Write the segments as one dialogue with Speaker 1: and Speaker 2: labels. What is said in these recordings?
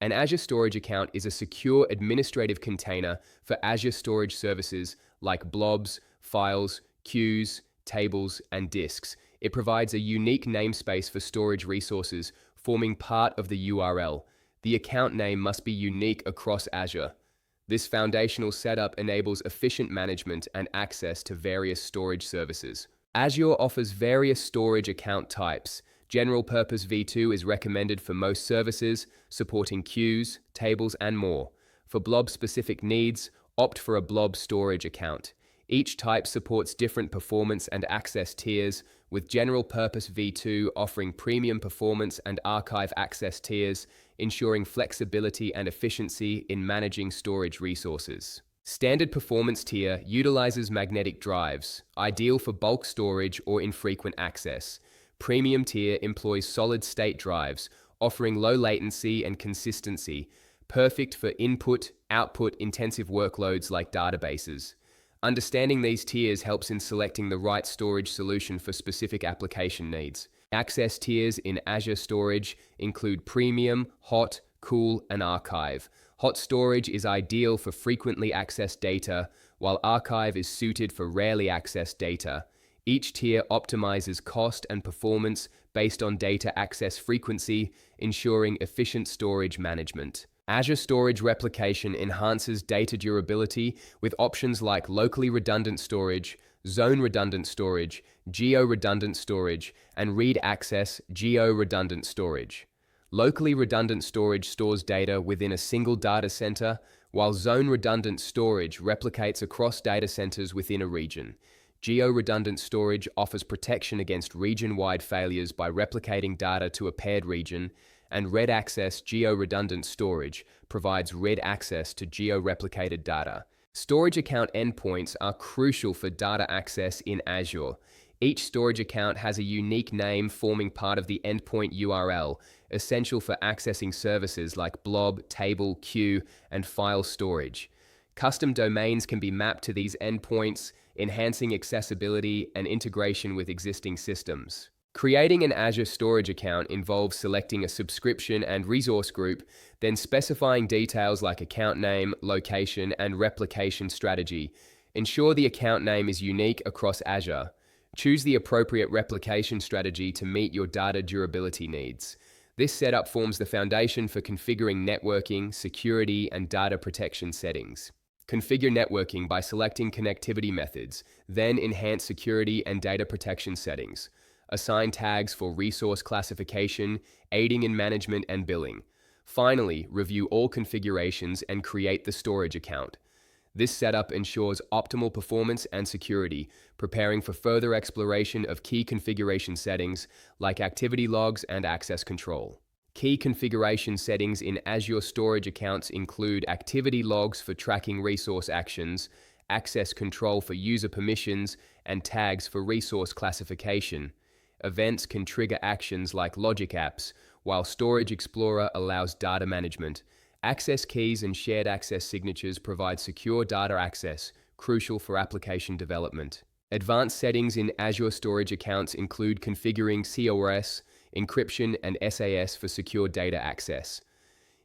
Speaker 1: An Azure Storage account is a secure administrative container for Azure storage services like blobs, files, queues, tables, and disks. It provides a unique namespace for storage resources, forming part of the URL. The account name must be unique across Azure. This foundational setup enables efficient management and access to various storage services. Azure offers various storage account types. General Purpose V2 is recommended for most services, supporting queues, tables, and more. For blob-specific needs, opt for a blob storage account. Each type supports different performance and access tiers, with General Purpose V2 offering premium performance and archive access tiers, ensuring flexibility and efficiency in managing storage resources. Standard Performance tier utilizes magnetic drives, ideal for bulk storage or infrequent access. Premium tier employs solid-state drives, offering low latency and consistency, perfect for input-output intensive workloads like databases. Understanding these tiers helps in selecting the right storage solution for specific application needs. Access tiers in Azure Storage include Premium, Hot, Cool, and Archive. Hot storage is ideal for frequently accessed data, while Archive is suited for rarely accessed data. Each tier optimizes cost and performance based on data access frequency, ensuring efficient storage management. Azure Storage Replication enhances data durability with options like locally redundant storage, zone redundant storage, geo-redundant storage, and read access geo-redundant storage. Locally redundant storage stores data within a single data center, while zone redundant storage replicates across data centers within a region. Geo-redundant storage offers protection against region-wide failures by replicating data to a paired region, and read access geo-redundant storage provides read access to geo-replicated data. Storage account endpoints are crucial for data access in Azure. Each storage account has a unique name forming part of the endpoint URL, essential for accessing services like blob, table, queue, and file storage. Custom domains can be mapped to these endpoints, enhancing accessibility and integration with existing systems. Creating an Azure Storage account involves selecting a subscription and resource group, then specifying details like account name, location, and replication strategy. Ensure the account name is unique across Azure. Choose the appropriate replication strategy to meet your data durability needs. This setup forms the foundation for configuring networking, security, and data protection settings. Configure networking by selecting connectivity methods, then enhance security and data protection settings. Assign tags for resource classification, aiding in management and billing. Finally, review all configurations and create the storage account. This setup ensures optimal performance and security, preparing for further exploration of key configuration settings like activity logs and access control. Key configuration settings in Azure Storage accounts include activity logs for tracking resource actions, access control for user permissions, and tags for resource classification. Events can trigger actions like logic apps, while Storage Explorer allows data management. Access keys and shared access signatures provide secure data access, crucial for application development. Advanced settings in Azure Storage accounts include configuring CORS, encryption, and SAS for secure data access.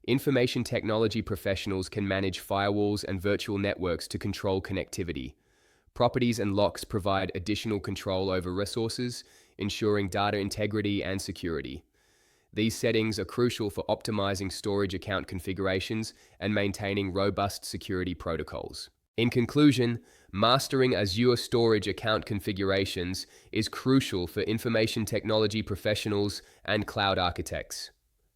Speaker 1: Information technology professionals can manage firewalls and virtual networks to control connectivity. Properties and locks provide additional control over resources, ensuring data integrity and security. These settings are crucial for optimizing storage account configurations and maintaining robust security protocols. In conclusion, mastering Azure Storage account configurations is crucial for information technology professionals and cloud architects.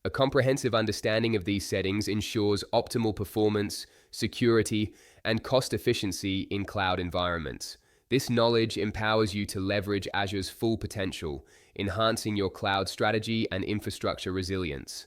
Speaker 1: A comprehensive understanding of these settings ensures optimal performance, security, and cost efficiency in cloud environments. This knowledge empowers you to leverage Azure's full potential, enhancing your cloud strategy and infrastructure resilience.